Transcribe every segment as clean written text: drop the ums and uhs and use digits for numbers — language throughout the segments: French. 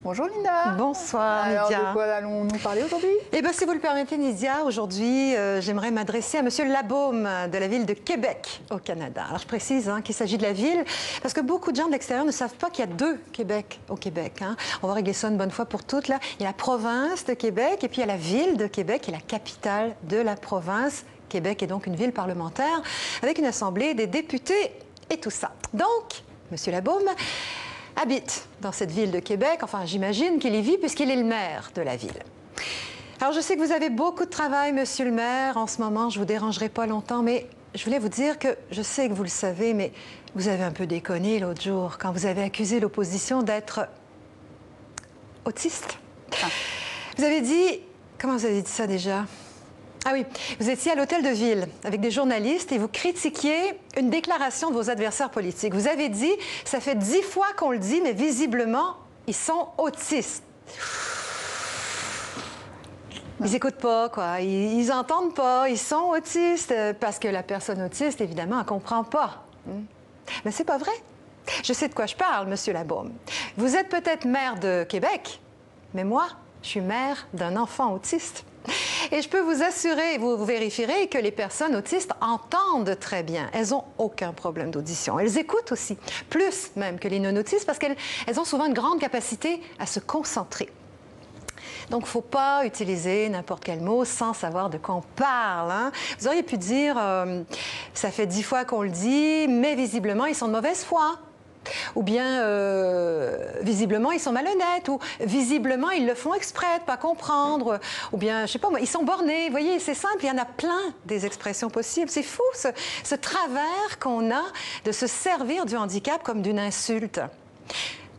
Bonjour Linda. Bonsoir Alors, Nidia. de quoi allons-nous parler aujourd'hui? Eh bien, si vous le permettez Nidia, aujourd'hui, j'aimerais m'adresser à Monsieur Labaume de la ville de Québec au Canada. Alors, je précise qu'il s'agit de la ville parce que beaucoup de gens de l'extérieur ne savent pas qu'il y a deux Québec au Québec. On va régler ça une bonne fois pour toutes. Là. Il y a la province de Québec et puis il y a la ville de Québec qui est la capitale de la province. Québec est donc une ville parlementaire avec une assemblée des députés et tout ça. Donc, Monsieur Labaume habite dans cette ville de Québec. Enfin, j'imagine qu'il y vit puisqu'il est le maire de la ville. Alors, je sais que vous avez beaucoup de travail, Monsieur le maire, en ce moment. Je ne vous dérangerai pas longtemps, mais je voulais vous dire que je sais que vous le savez, mais vous avez un peu déconné l'autre jour quand vous avez accusé l'opposition d'être autiste. Vous avez dit... Comment vous avez dit ça déjà? Ah oui, vous étiez à l'hôtel de ville avec des journalistes et vous critiquiez une déclaration de vos adversaires politiques. Vous avez dit, ça fait 10 fois qu'on le dit, mais visiblement, ils sont autistes. Ils n'écoutent pas, quoi. Ils n'entendent pas. Ils sont autistes parce que la personne autiste, évidemment, elle ne comprend pas. Mais c'est pas vrai. Je sais de quoi je parle, Monsieur Labaume. Vous êtes peut-être maire de Québec, mais moi, je suis mère d'un enfant autiste. Et je peux vous assurer, vous vérifierez que les personnes autistes entendent très bien. Elles n'ont aucun problème d'audition. Elles écoutent aussi, plus même que les non-autistes, parce qu'elles ont souvent une grande capacité à se concentrer. Donc, il ne faut pas utiliser n'importe quel mot sans savoir de quoi on parle. Vous auriez pu dire, ça fait 10 fois qu'on le dit, mais visiblement, ils sont de mauvaise foi. Ou bien, visiblement, ils sont malhonnêtes, ou visiblement, ils le font exprès de ne pas comprendre, ou bien, je sais pas moi, ils sont bornés. Vous voyez, c'est simple, il y en a plein des expressions possibles. C'est fou, ce travers qu'on a de se servir du handicap comme d'une insulte.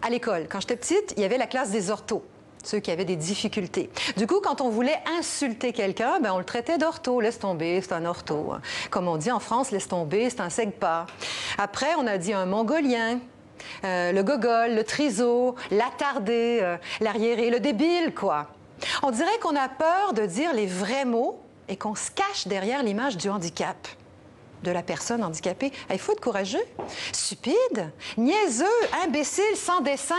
À l'école, quand j'étais petite, il y avait la classe des orthos, ceux qui avaient des difficultés. Du coup, quand on voulait insulter quelqu'un, on le traitait d'ortho. Laisse tomber, c'est un ortho. Comme on dit en France, laisse tomber, c'est un segpa. Après, on a dit un mongolien. Le gogol, le triso, l'attardé, l'arriéré, le débile, quoi. On dirait qu'on a peur de dire les vrais mots et qu'on se cache derrière l'image du handicap, de la personne handicapée. Il faut être courageux, stupide, niaiseux, imbécile, sans dessin,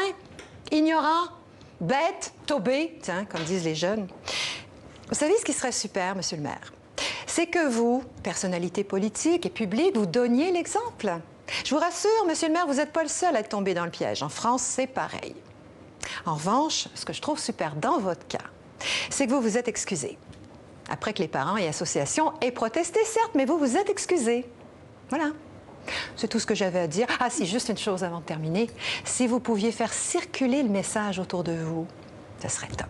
ignorant, bête, taubé, tiens, comme disent les jeunes. Vous savez ce qui serait super, Monsieur le maire? C'est que vous, personnalité politique et publique, vous donniez l'exemple. Je vous rassure, Monsieur le maire, vous n'êtes pas le seul à être tombé dans le piège. En France, c'est pareil. En revanche, ce que je trouve super dans votre cas, c'est que vous vous êtes excusé. Après que les parents et associations aient protesté, certes, mais vous vous êtes excusé. Voilà. C'est tout ce que j'avais à dire. Ah si, juste une chose avant de terminer. Si vous pouviez faire circuler le message autour de vous, ce serait top.